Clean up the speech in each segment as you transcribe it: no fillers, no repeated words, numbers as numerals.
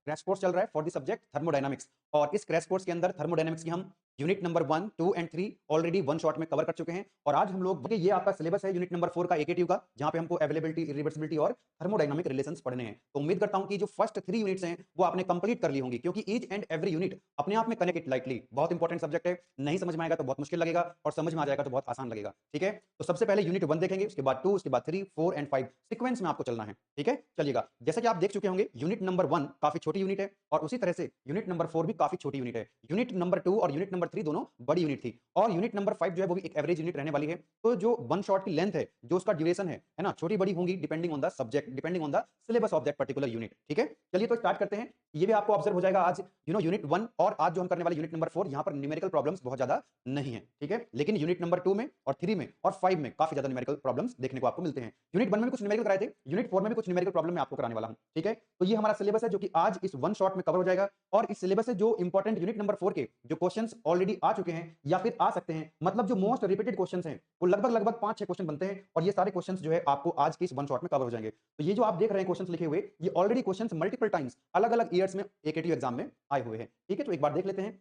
Crash course चल रहा है फॉर द सब्जेक्ट थर्मोडायनामिक्स और इस क्रैश कोर्स के अंदर थर्मोडायनामिक्स की हम unit number 1, 2 and 3 already one shot में कवर कर चुके हैं और आज हम लोग ये आपका सिलेबस है यूनिट नंबर 4 का एकेटीयू का जहां पे हमको अवेलेबिलिटी, इरिवर्सिबिलिटी और थर्मोडायनामिक रिलेशंस पढ़ने हैं। तो उम्मीद करता हूं कि जो फर्स्ट 3 यूनिट्स हैं वो आपने कंप्लीट कर ली होंगी क्योंकि ईच एंड एवरी यूनिट अपने आप में कनेक्ट लाइटली बहुत इंपॉर्टेंट सब्जेक्ट है। नहीं समझ में आएगा तो बहुत मुश्किल लगेगा और समझ में आ जाएगा तो बहुत आसान लगेगा। ठीक है, तो सबसे पहले यूनिट 1 देखेंगे, उसके बाद 2, उसके बाद 3, 4 एंड 5 सीक्वेंस में आपको चलना है। ठीक है, चलिएगा। जैसा कि आप देख चुके होंगे यूनिट नंबर 1 काफी छोटी यूनिट है और उसी तरह से यूनिट नंबर 4 भी काफी छोटी यूनिट है। यूनिट नंबर 2 और यूनिट नंबर 3 दोनों बड़ी यूनिट थी और यूनिट नंबर 5 जो है वो भी एक एवरेज यूनिट रहने वाली है। तो जो वन शॉट की लेंथ है, जो उसका ड्यूरेशन है ना, छोटी बड़ी होंगी depending on the subject, depending on the syllabus of that particular unit. ठीक है, चलिए तो स्टार्ट करते हैं। ये भी आपको ऑब्जर्व हो जाएगा आज यूनिट 1 और आज जो हम करने वाले यूनिट नंबर 4 यहां पर न्यूमेरिकल प्रॉब्लम्स बहुत ज्यादा नहीं है। ठीक है, लेकिन यूनिट नंबर 2 में और 3 में और 5 में काफी ज्यादा न्यूमेरिकल प्रॉब्लम्स देखने को आपको मिलते हैं। यूनिट 1 में भी कुछ न्यूमेरिकल कराए थे, यूनिट 4 में भी कुछ न्यूमेरिकल प्रॉब्लम मैं आपको कराने वाला हूं। ठीक है, तो ये हमारा सिलेबस है जो कि आज इस वन शॉट में कवर हो जाएगा और इस सिलेबस से जो इंपॉर्टेंट यूनिट नंबर 4 के जो क्वेश्चंस ऑलरेडी आ चुके हैं या फिर आ सकते हैं, मतलब जो मोस्ट रिपीटेड क्वेश्चंस हैं वो लगभग 5-6 क्वेश्चन बनते हैं और ये सारे क्वेश्चंस जो है आपको आज के इस वन शॉट में कवर हो जाएंगे। तो ये जो आप देख रहे हैं क्वेश्चंस लिखे हुए, ये ऑलरेडी क्वेश्चंस मल्टीपल टाइम्स अलग-अलग ईयर्स में एकेटीयू एग्जाम में आए हुए हैं। ठीक है, तो एक बार देख लेते हैं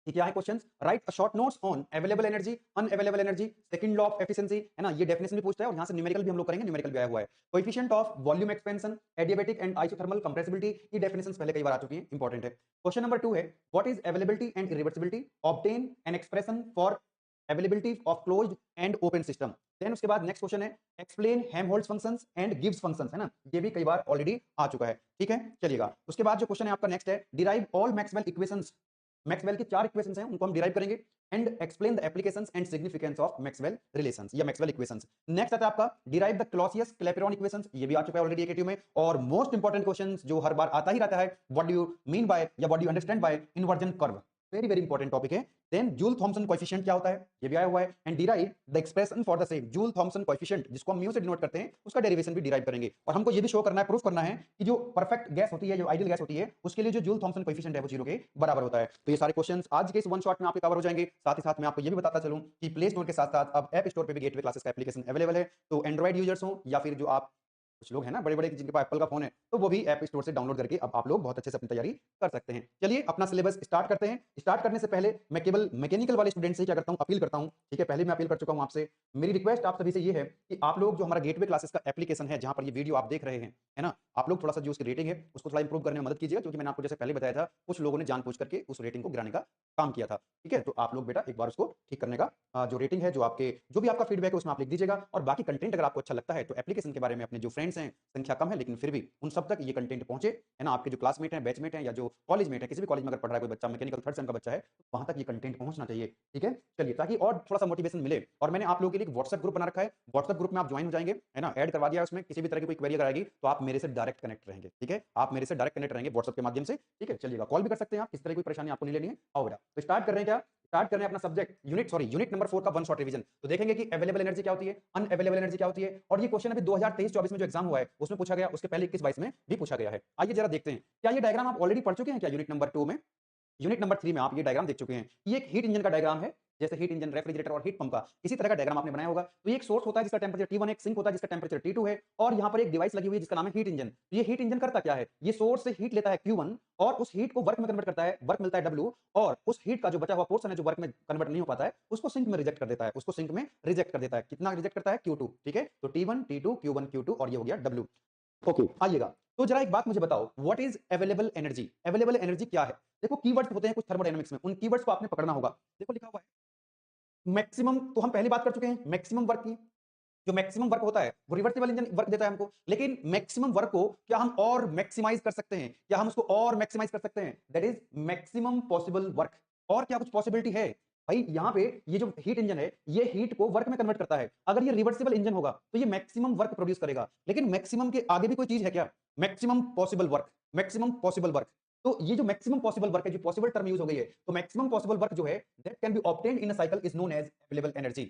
कि क्या है questions. Right a short notes on available energy, unavailable energy, second law of efficiency, है ना, ये डेफिनेशन भी पूछता है और यहां से न्यूमेरिकल भी हम लोग करेंगे, न्यूमेरिकल भी आया हुआ है। Coefficient of volume expansion, adiabatic and isothermal compressibility, ये डेफिनेशंस पहले कई बार आ चुकी हैं, इंपॉर्टेंट है। क्वेश्चन नंबर 2 है what is availability and irreversibility, obtain an expression for availability of closed and open system. Then उसके बाद नेक्स्ट क्वेश्चन है explain Helmholtz functions and Gibbs functions, है ना, ये भी कई बार ऑलरेडी आ चुका है। ठीक है, चलिएगा। उसके बाद जो क्वेश्चन है आपका नेक्स्ट है derive all Maxwell equations, Maxwell की 4 इक्वेशंस हैं उनको हम डिराइव करेंगे and explain the applications and significance of Maxwell relations या मैक्सवेल इक्वेशंस। नेक्स्ट आता है आपका derive the Clausius Clapeyron equations, ये भी आ चुका है ऑलरेडी एकेटीयू में। और मोस्ट इंपॉर्टेंट क्वेश्चंस जो हर बार आता ही रहता है, what do you mean by या what do you understand by inversion curve, very very important topic है। देन जूल थॉमसन कोएफिशिएंट क्या होता है, ये भी आया हुआ है and derive the expression for the same Joule Thomson coefficient, जिसको हम म्यू से डिनोट करते हैं, उसका डेरिवेशन भी डिराइव करेंगे। और हमको ये भी शो करना है, प्रूफ करना है कि जो परफेक्ट गैस होती है, जो आइडियल गैस होती है, उसके लिए जो जूल थॉमसन कोएफिशिएंट है वो 0 के बराबर होता है। तो ये सारे क्वेश्चंस आज के इस वन शॉट में आपके कवर हो जाएंगे। साथ ही साथ मैं आपको ये भी बताता चलूं कि प्ले स्टोर के साथ साथ अब ऐप स्टोर पे भी गेटवे क्लासेस का एप्लीकेशन अवेलेबल है। तो एंड्रॉइड यूजर्स हो या फिर जो आप कुछ लोग हैं ना बड़े-बड़े जिनके पास एप्पल का फोन है, तो वो भी ऐप स्टोर से डाउनलोड करके अब आप लोग बहुत अच्छे से अपनी तैयारी कर सकते हैं। चलिए अपना सिलेबस स्टार्ट करते हैं। स्टार्ट करने से पहले मैं केवल मैकेनिकल वाले स्टूडेंट से क्या करता हूं, अपील करता हूं। ठीक है, पहले मैं अपील कर चुका हूं आपसे। मेरी रिक्वेस्ट आप सभी से ये है कि आप लोग जो हमारा गेटवे क्लासेस का एप्लीकेशन है, जहां पर ये वीडियो आप देख रहे हैं, है ना, आप लोग थोड़ा सा जो उसकी रेटिंग है उसको थोड़ा इंप्रूव करने में मदद कीजिएगा क्योंकि मैंने आपको जैसे पहले बताया था कुछ लोगों ने जानबूझ करके उस रेटिंग को गिराने का काम किया था। ठीक है, तो आप लोग बेटा एक बार उसको ठीक करने का जो रेटिंग है, जो आपके जो भी आपका फीडबैक है उसमें आप लिख दीजिएगा और बाकी कंटेंट अगर आपको अच्छा लगता है तो एप्लीकेशन के बारे में अपने जो फ्रेंड्स हैं, संख्या कम है लेकिन फिर भी उन सब तक ये कंटेंट पहुंचे, है ना, आपके जो क्लासमेट हैं, बैचमेट हैं या जो कॉलेज मेट है, किसी भी कॉलेज में अगर पढ़ रहा है कोई बच्चा, मैकेनिकल थर्ड सेम का बच्चा है, तो वहां तक ये कंटेंट पहुंचना चाहिए। ठीक है, चलिए, ताकि और थोड़ा सा मोटिवेशन मिले। और मैंने आप लोगों के लिए एक व्हाट्सएप ग्रुप बना रखा है, व्हाट्सएप ग्रुप में आप ज्वाइन हो जाएंगे, है ना, ऐड करवा दिया, उसमें किसी भी तरह की कोई क्वेरी अगर आएगी तो आप मेरे से डायरेक्ट कनेक्ट रहेंगे। ठीक है, आप मेरे से डायरेक्ट कनेक्ट रहेंगे व्हाट्सएप के माध्यम से। ठीक है, चलिएगा, कॉल भी कर सकते हैं आप, किस तरह की कोई परेशानी आपको नहीं लेनी है। आओ बेटा, तो स्टार्ट कर रहे हैं क्या, स्टार्ट करने अपना सब्जेक्ट यूनिट नंबर 4 का वन शॉट रिवीजन। तो देखेंगे कि अवेलेबल एनर्जी क्या होती है, अनअवेलेबल एनर्जी क्या होती है, और ये क्वेश्चन अभी 2023-24 में जो एग्जाम हुआ है उसमें पूछा गया, उसके पहले 21-22 में भी पूछा गया है। आइए जरा देखते हैं, क्या ये डायग्राम आप ऑलरेडी पढ़ चुके हैं क्या यूनिट नंबर 2 में। यूनिट नंबर 3 में आप ये डायग्राम देख चुके हैं। ये एक हीट इंजन का डायग्राम है, जैसे हीट इंजन, रेफ्रिजरेटर और हीट पंप का इसी तरह का डायग्राम आपने बनाया होगा। तो ये एक सोर्स होता है जिसका टेंपरेचर T1 है, एक सिंक होता है जिसका टेंपरेचर T2 है और यहाँ पर एक डिवाइस लगी हुई है जिसका नाम है हीट इंजन। तो ये हीट इंजन करता क्या है, ये सोर्स से हीट लेता है Q1 और उस हीट को वर्क में कन्वर्ट करता है, वर्क मिलता है W, और उस हीट का जो बचा हुआ पोर्शन है जो वर्क में कन्वर्ट नहीं हो पाता है उसको सिंक में रिजेक्ट कर देता है, उसको सिंक में रिजेक्ट कर देता है। कितना रिजेक्ट करता है, Q2। ठीक है, तो T1 T2 Q1 Q2 और ये हो गया W। ओके, आइएगा। तो जरा एक बात मुझे बताओ, what is available energy, available energy क्या है। देखो कीवर्ड्स होते हैं कुछ थर्मोडायनामिक्स में, उन कीवर्ड्स को आपने पकड़ना होगा। देखो लिखा हुआ है मैक्सिमम, तो हम पहली बात कर चुके हैं मैक्सिमम वर्क की। जो मैक्सिमम वर्क होता है वो रिवर्सिबल इंजन वर्क देता है हमको, लेकिन मैक्सिमम वर्क को क्या हम और मैक्सिमाइज कर सकते हैं, क्या हम उसको और मैक्सिमाइज कर सकते हैं, that is maximum possible work. और क्या कुछ पॉसिबिलिटी है भाई, यहां पे ये जो हीट इंजन है ये हीट को वर्क में कन्वर्ट करता है। अगर ये रिवर्सिबल इंजन होगा तो ये मैक्सिमम वर्क प्रोड्यूस करेगा, लेकिन मैक्सिमम के आगे भी कोई चीज है क्या, maximum possible work, maximum possible work. तो ये जो मैक्सिमम पॉसिबल वर्क है, जो पॉसिबल टर्म यूज हो गई है, तो मैक्सिमम पॉसिबल वर्क जो है that can be obtained in a cycle is known as available energy,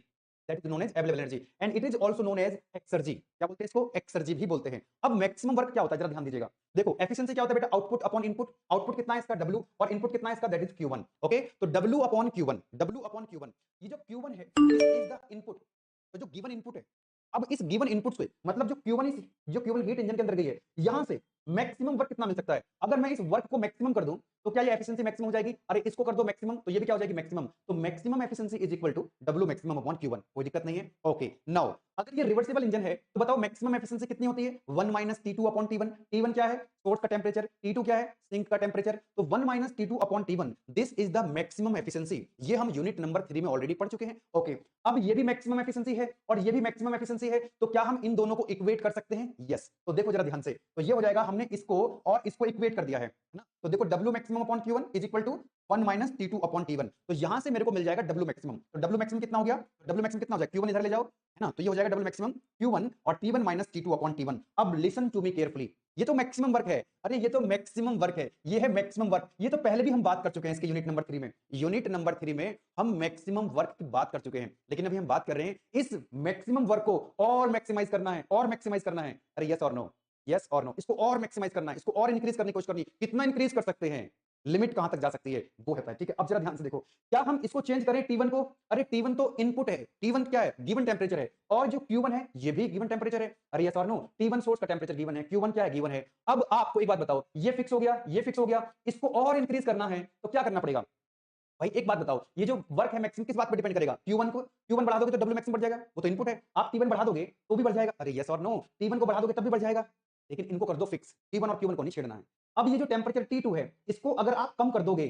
that is known as available energy and it is also known as exergy. क्या बोलते हैं इसको, एक्सर्जी भी बोलते हैं। अब मैक्सिमम वर्क क्या होता है जरा ध्यान दीजिएगा। देखो एफिशिएंसी क्या होता है बेटा, आउटपुट अपॉन इनपुट। आउटपुट कितना है इसका W और इनपुट कितना है इसका, दैट इज Q1। ओके, तो W upon Q1, W upon Q1, ये जो Q1 है दिस इज द इनपुट, तो जो गिवन इनपुट है। अब इस गिवन इनपुट से मतलब जो Q1 हीट इंजन के अंदर गई है, यहां से मैक्सिमम वर्क कितना मिल सकता है। अगर मैं इस वर्क को मैक्सिमम कर दूं तो क्या ये एफिशिएंसी मैक्सिमम हो जाएगी? अरे इसको कर दो मैक्सिमम तो ये भी क्या हो जाएगी? मैक्सिमम। तो maximum efficiency is equal to W maximum upon Q1। कोई दिक्कत नहीं है। ओके नाउ अगर ये रिवर्सिबल इंजन है तो बताओ मैक्सिमम एफिशिएंसी कितनी होती है? 1 minus T2 upon T1। T1 क्या है? सोर्स का टेंपरेचर। T2 क्या है? सिंक का टेंपरेचर। तो 1 minus T2 upon T1 this is the maximum efficiency. ये हम यूनिट नंबर 3 में ऑलरेडी पढ़ चुके हैं। ओके अब ये भी मैक्सिमम एफिशिएंसी है और ये भी मैक्सिमम एफिशिएंसी है, तो क्या हम इन दोनों को इक्वेट कर सकते हैं? यस। तो देखो जरा ध्यान से, तो ये हो जाएगा, हमने इसको और इसको इक्वेट कर दिया है ना। तो देखो W maximum upon Q1 is equal to 1 minus T2 upon T1। तो यहां से मेरे को मिल जाएगा W मैक्सिमम। तो W मैक्सिमम कितना हो गया? W मैक्सिमम कितना हो जाएगा? Q1 इधर ले जाओ, है ना। तो ये हो जाएगा W मैक्सिमम Q1 और T1 minus T2 upon T1। अब लिसन टू मी केयरफुली, ये तो मैक्सिमम वर्क है। अरे ये तो मैक्सिमम वर्क है, ये है मैक्सिमम वर्क। ये तो पहले भी हम बात कर चुके हैं इसके यूनिट नंबर 3 में। यूनिट नंबर 3 में हम मैक्सिमम वर्क की बात कर चुके हैं, लेकिन अभी हम बात कर रहे हैं इस मैक्सिमम वर्क को और मैक्सिमाइज करना है, और मैक्सिमाइज करना है। अरे यस और नो, यस और नो, इसको और मैक्सिमाइज करना है, इसको और इंक्रीज करने की कोशिश करनी है। कितना इंक्रीज कर सकते हैं, लिमिट कहां तक जा सकती है वो है। ठीक है अब जरा ध्यान से देखो, क्या हम इसको चेंज करें T1 को? अरे T1 तो इनपुट है, T1 क्या है? गिवन टेंपरेचर है, और जो Q1 है ये भी गिवन टेंपरेचर है। अरे यस और नो, T1 सोर्स का टेंपरेचर गिवन है, Q1 क्या है? गिवन है। अब आपको एक बात बताओ, ये फिक्स हो गया, ये फिक्स हो गया, इसको और इंक्रीज करना है तो क्या करना पड़ेगा? भाई एक बात बताओ, ये जो वर्क है मैक्सिमम किस बात पर डिपेंड करेगा? Q1 बढ़ा दोगे तो W मैक्सिमम बढ़ जाएगा, वो तो इनपुट है। आप T1 बढ़ा दोगे तो भी बढ़ जाएगा। अरे यस और नो, T1 को बढ़ा दोगे तब भी बढ़ जाएगा, लेकिन इनको कर दो फिक्स, T1 और Q1 को नहीं छेड़ना है। अब ये जो टेंपरेचर T2 है, इसको अगर आप कम कर दोगे,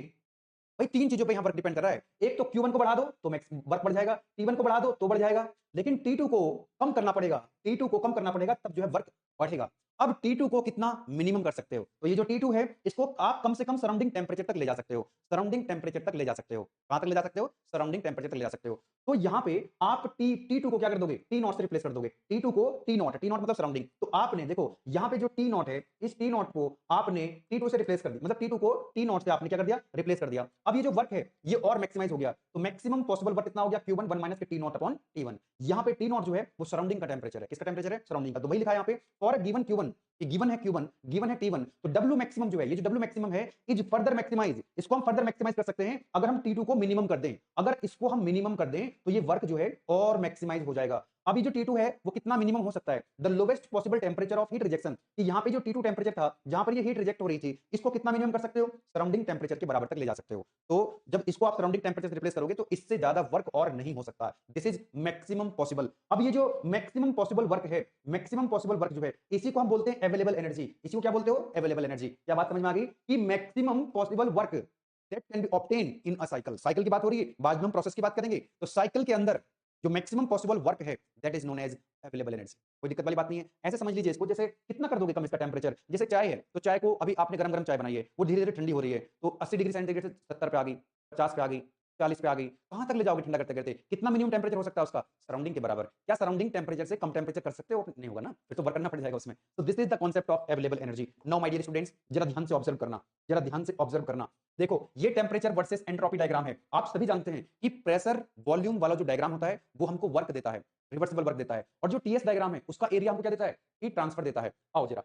भाई तीन चीजों पे यहां वर्क डिपेंड कर रहा है। एक तो Q1 को बढ़ा दो तो मैक्स वर्क बढ़ जाएगा, T1 को बढ़ा दो तो बढ़ जाएगा, लेकिन T2 को कम करना पड़ेगा। T2 को कम करना पड़ेगा तब जो है वर्क बढ़ेगा। अब T2 को कितना मिनिमम कर सकते हो? तो ये जो T2 है इसको आप कम से कम सराउंडिंग टेंपरेचर तक ले जा सकते हो। सराउंडिंग टेंपरेचर तक ले जा सकते हो। कहां तक ले जा सकते हो? सराउंडिंग टेंपरेचर तक ले जा सकते हो। तो यहां पे आप T2 को क्या कर दोगे? T0 से रिप्लेस कर दोगे। T2 को T0 मतलब सराउंडिंग। तो आपने देखो यहां पे जो T0 है, इस T0 को आपने T2 से रिप्लेस कर दिया, मतलब T2 को T0 से आपने क्या कर दिया? रिप्लेस कर दिया। अब ये जो वर्क है ये और मैक्सिमाइज हो गया। तो मैक्सिमम पॉसिबल वर्क कितना हो गया? Q1 1 minus T0 upon T1। यहां पे T0 जो है वो सराउंडिंग का टेंपरेचर है। किसका टेंपरेचर है? सराउंडिंग का। तो वही लिखा है यहां पे फॉर गिवन Q1, गिवन है Q1, गिवन है T1, तो W मैक्सिमम जो है, ये जो W मैक्सिमम है इज फर्दर मैक्सिमाइज। इसको हम फर्दर मैक्सिमाइज कर सकते हैं अगर हम T2 को मिनिमम कर दें। अगर इसको हम मिनिमम कर दें तो ये वर्क जो है और मैक्सिमाइज हो जाएगा। अभी जो T2 है वो कितना मिनिमम हो सकता है? The lowest possible temperature of heat rejection, कि यहां पे जो T2 टेंपरेचर था जहां पर ये हीट रिजेक्ट हो रही थी, इसको कितना मिनिमम कर सकते हो? सराउंडिंग टेंपरेचर के बराबर तक ले जा सकते हो। तो जब इसको आप सराउंडिंग टेंपरेचर से रिप्लेस करोगे तो इससे ज्यादा वर्क और नहीं हो सकता। This is maximum possible. अब ये जो मैक्सिमम पॉसिबल वर्क है, मैक्सिमम पॉसिबल वर्क जो है, इसी को हम बोलते हैं अवेलेबल एनर्जी। इसी को क्या बोलते हो? Available energy. क्या बात समझ में आ गई कि maximum possible work that can B obtain in a cycle. Cycle की बात हो रही है, बाद में हम प्रोसेस की बात करेंगे। तो साइकिल के अंदर जो मैक्सिमम पॉसिबल वर्क है that is known as available energy. कोई दिक्कत वाली बात नहीं है। ऐसे समझ लीजिए इसको, जैसे कितना कर दोगे कम इसका टेंपरेचर? जैसे चाय है, तो चाय को अभी आपने गरम गरम चाय बनाई है, वो धीरे धीरे ठंडी हो रही है, तो 80 डिग्री सेंटीग्रेड से 70 पे आ गई, 50 पे आ गई, 40 पे आ गई। कहां तक ले जाओगे ठंडा करते करते? कितना मिनिमम टेंपरेचर हो सकता है उसका? सराउंडिंग के बराबर। क्या सराउंडिंग टेंपरेचर से कम टेंपरेचर कर सकते हो? नहीं होगा ना, फिर तो वर्क करना पड़ जाएगा उसमें। तो this is the concept of available energy. Now my dear students, जरा ध्यान से ऑब्जर्व करना, जरा ध्यान से ऑब्जर्व करना। देखो ये टेंपरेचर वर्सेस एंट्रोपी डायग्राम है। आप सभी जानते हैं कि प्रेशर वॉल्यूम वाला जो डायग्राम होता है वो हमको वर्क देता है, रिवर्सिबल वर्क देता है, और जो टीएस डायग्राम है उसका एरिया हमको क्या देता है? हीट ट्रांसफर देता है। आओ जरा,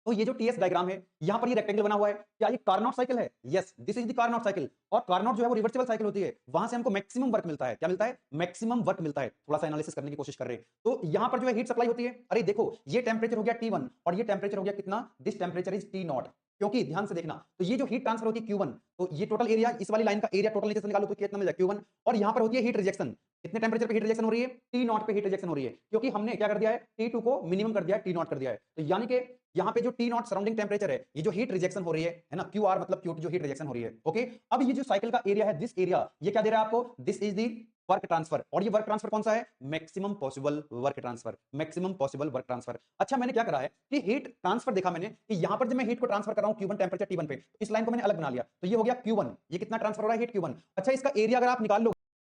तो ये जो टीएस डायग्राम है, यहां पर ये रेक्टेंगल बना हुआ है, क्या ये कार्नोट साइकिल है? Yes, this is the Carnot cycle. और कार्नोट जो है वो रिवर्सिबल साइकिल होती है, वहां से हमको मैक्सिमम वर्क मिलता है। क्या मिलता है? मैक्सिमम वर्क मिलता है। थोड़ा सा एनालिसिस करने की कोशिश कर रहे हैं। तो यहां पर जो है हीट सप्लाई होती है। अरे देखो ये टेंपरेचर हो गया T1 और ये टेंपरेचर हो गया कितना? This temperature is T0। क्योंकि ध्यान से देखना, तो ये जो हीट ट्रांसफर होती है Q1, तो ये टोटल एरिया, इस वाली लाइन का एरिया टोटल नीचे से निकालो तो कितना मिल जाए? Q1। और यहां पर होती है हीट रिजेक्शन। कितने टेंपरेचर पे हीट रिजेक्शन हो रही है? T0 पे हीट रिजेक्शन हो रही है, क्योंकि हमने क्या कर दिया है? T2 को मिनिमम कर दिया है, T0 कर दिया है। तो यानी कि यहाँ पे जो T0 सराउंडिंग टेंपरेचर है, ये जो हीट रिजेक्शन हो रही है ना, QR मतलब Q2 जो हीट रिजेक्शन हो रही है। ओके, अब ये जो साइकिल का एरिया है, दिस एरिया, ये क्या दे रहा है आपको? This is the work transfer. और ये वर्क ट्रांसफर कौन सा है? Maximum possible work transfer. Maximum possible work transfer. अच्छा मैंने क्या करा है कि हीट ट्रांसफर देखा मैंने कि यहां पर जब मैं हीट को ट्रांसफर कर रहा हूं Q1 टेंपरेचर T1 पे, तो इस लाइन को मैंने अलग बना लिया, तो ये हो गया Q1। ये कितना ट्रांसफर हो रहा है? Heat Q1। अच्छा इसका एरिया अगर आप निकाल लो